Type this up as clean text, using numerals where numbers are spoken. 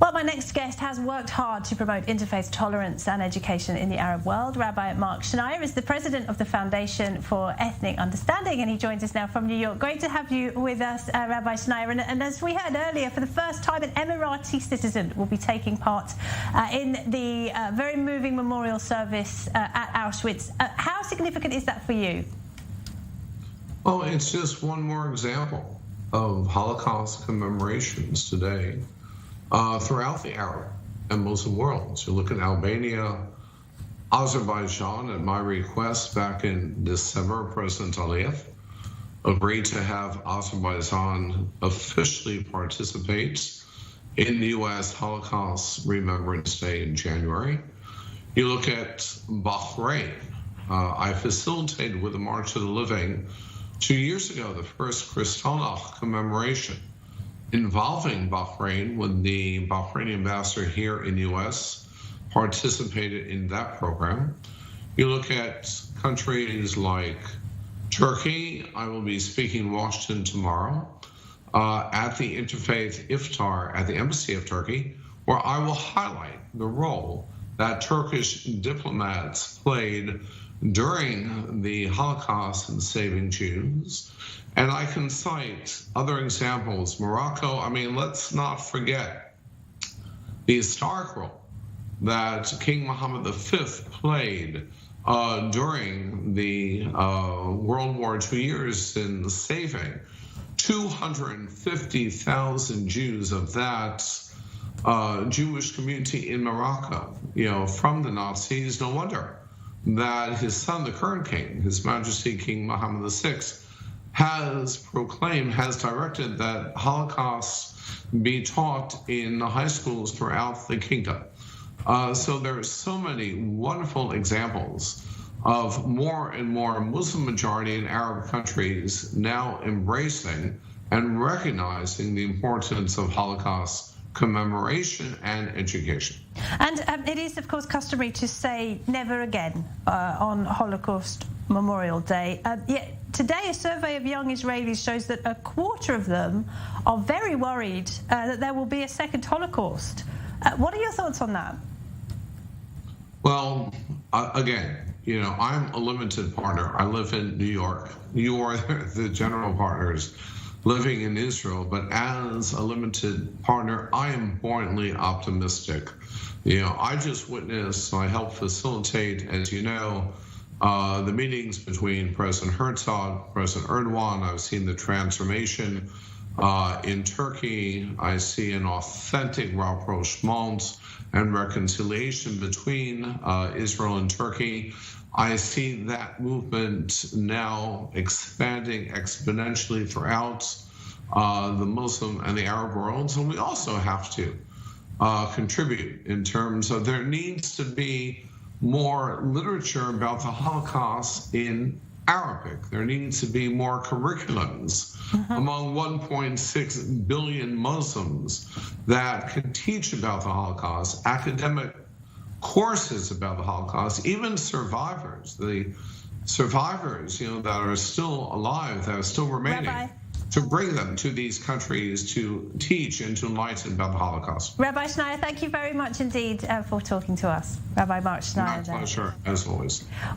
Well, my next guest has worked hard to promote interfaith tolerance and education in the Arab world. Rabbi Marc Schneier is the president of the Foundation for Ethnic Understanding, and he joins us now from New York. Great to have you with us, Rabbi Schneier. And as we heard earlier, for the first time, an Emirati citizen will be taking part in the very moving memorial service at Auschwitz. How significant is that for you? Oh, it's just one more example of Holocaust commemorations today throughout the Arab and Muslim worlds. You look at Albania, Azerbaijan. At my request back in December, President Aliyev agreed to have Azerbaijan officially participate in the U.S. Holocaust Remembrance Day in January. You look at Bahrain. I facilitated with the March of the Living 2 years ago, the first Kristallnacht commemoration involving Bahrain, when the Bahraini ambassador here in the U.S. participated in that program. You look at countries like Turkey. I will be speaking in Washington tomorrow at the Interfaith Iftar at the Embassy of Turkey, where I will highlight the role that Turkish diplomats played during the Holocaust in saving Jews. And I can cite other examples. Morocco, let's not forget the historic role that King Mohammed V played during the World War II years in saving 250,000 Jews of that Jewish community in Morocco, from the Nazis. No wonder that his son, the current king, His Majesty King Mohammed VI, has directed that Holocaust be taught in high schools throughout the kingdom. So there are so many wonderful examples of more and more Muslim majority in Arab countries now embracing and recognizing the importance of Holocaust commemoration and education. And it is, of course, customary to say never again on Holocaust Memorial Day. Yet today, a survey of young Israelis shows that a quarter of them are very worried that there will be a second Holocaust. What are your thoughts on that? Well, again, I'm a limited partner. I live in New York. You are the general partners living in Israel, but as a limited partner, I am buoyantly optimistic. I just witnessed, I helped facilitate, as you know, the meetings between President Herzog, President Erdogan. I've seen the transformation in Turkey. I see an authentic rapprochement and reconciliation between Israel and Turkey. I see that movement now expanding exponentially throughout the Muslim and the Arab worlds. And we also have to contribute in terms of there needs to be more literature about the Holocaust in Arabic. There needs to be more curriculums among 1.6 billion Muslims that can teach about the Holocaust, academic courses about the Holocaust, even survivors, the survivors, that are still alive, that are still remaining, Rabbi, to bring them to these countries to teach and to enlighten about the Holocaust. Rabbi Schneier, thank you very much indeed for talking to us. Rabbi Marc Schneier. My pleasure, as always.